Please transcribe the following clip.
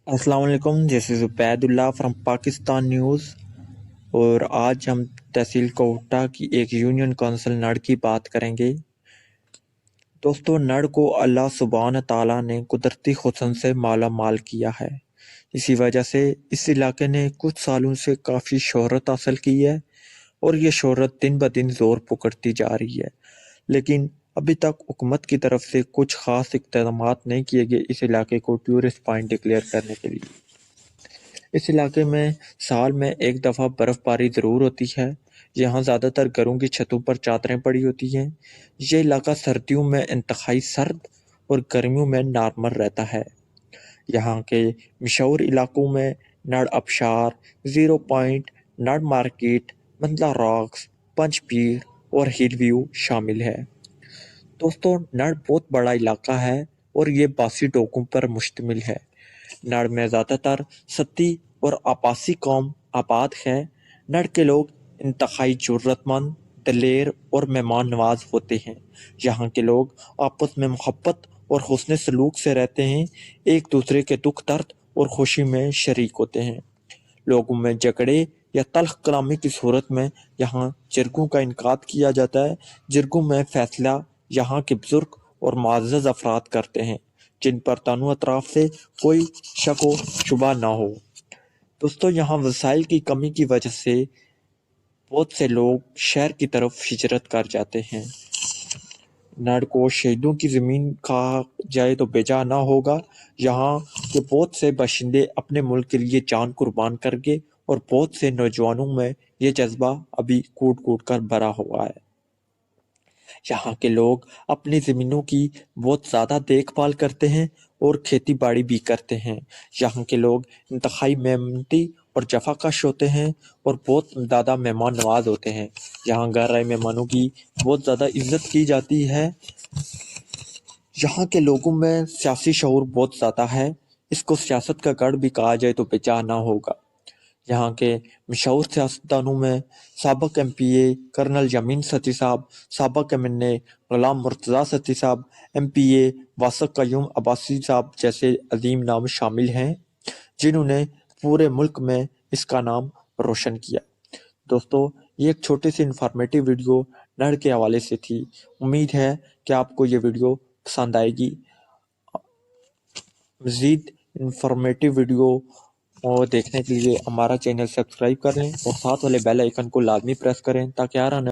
अस्सलाम वालेकुम, this is Ubaidullah from Pakistan news. और आज हम तहसील कोटा की एक यूनियन काउंसिल नड़ की बात करेंगे। दोस्तों, नड़ को अल्लाह सुब्हान ताला ने कुदरती हुस्न से माला माल किया है। इसी वजह से इस इलाके ने कुछ सालों से काफ़ी शोहरत हासिल की है और ये शोहरत दिन ब दिन ज़ोर पकड़ती जा रही है। लेकिन अभी तक हुकूमत की तरफ से कुछ खास इक़दामात नहीं किए गए इस इलाके को टूरिस्ट पॉइंट डिक्लेयर करने के लिए। इस इलाके में साल में एक दफ़ा बर्फ़बारी ज़रूर होती है। यहाँ ज़्यादातर घरों की छतों पर चादरें पड़ी होती हैं। ये इलाका सर्दियों में इंतहाई सर्द और गर्मियों में नॉर्मल रहता है। यहाँ के मशहूर इलाकों में नड़ आबशार, zero point, नड़ market, Mandla rocks, पंच पीर और हिल व्यू शामिल है। दोस्तों, नड़ बहुत बड़ा इलाका है और ये 82 डोकों पर मुश्तमिल है। नड़ में ज़्यादातर सत्ती और आबासी कौम आबाद है। नड़ के लोग इंतहाई ज़रूरतमंद, दलेर और मेहमान नवाज होते हैं। यहाँ के लोग आपस में मोहब्बत और हुस्न सलूक से रहते हैं, एक दूसरे के दुख दर्द और खुशी में शरीक होते हैं। लोगों में झगड़े या तल्ख कलामी की सूरत में यहाँ जिरगों का इनकाद किया जाता है। जिरगों में फैसला यहाँ के बुजुर्ग और मुअज़्ज़ज़ अफराद करते हैं, जिन पर तानू अतराफ से कोई शक व शुबा ना हो। दोस्तों, यहाँ वसाइल की कमी की वजह से बहुत से लोग शहर की तरफ हिजरत कर जाते हैं। नड़ को शहीदों की ज़मीन कहा जाए तो बेजा ना होगा। यहाँ के बहुत से बाशिंदे अपने मुल्क के लिए जान कुर्बान कर गए और बहुत से नौजवानों में ये जज्बा अभी कूट कूट कर भरा हुआ है। यहाँ के लोग अपनी ज़मीनों की बहुत ज़्यादा देखभाल करते हैं और खेती बाड़ी भी करते हैं। यहाँ के लोग इंतहाई मेहनती और जफाकश होते हैं और बहुत ज़्यादा मेहमान नवाज होते हैं। यहाँ घर आए मेहमानों की बहुत ज़्यादा इज्जत की जाती है। यहाँ के लोगों में सियासी शऊर बहुत ज़्यादा है। इसको सियासत का गढ़ भी कहा जाए तो बेजा ना होगा। यहाँ के मशहूर सियासतदानों में साबिक MPA कर्नल यमीन सती साहब, साबिक MNA गुलाम मुर्तज़ा सती साहब, MPA वासक क़य्यूम अब्बासी साहब जैसे अजीम नाम शामिल हैं, जिन्होंने पूरे मुल्क में इसका नाम रोशन किया। दोस्तों, ये एक छोटी सी इंफॉर्मेटिव वीडियो नड़ के हवाले से थी। उम्मीद है कि आपको ये वीडियो पसंद आएगी। मज़ीद इंफॉर्मेटिव वीडियो और देखने के लिए हमारा चैनल सब्सक्राइब करें और साथ वाले बेल आइकन को लाजमी प्रेस करें ताकि हर आने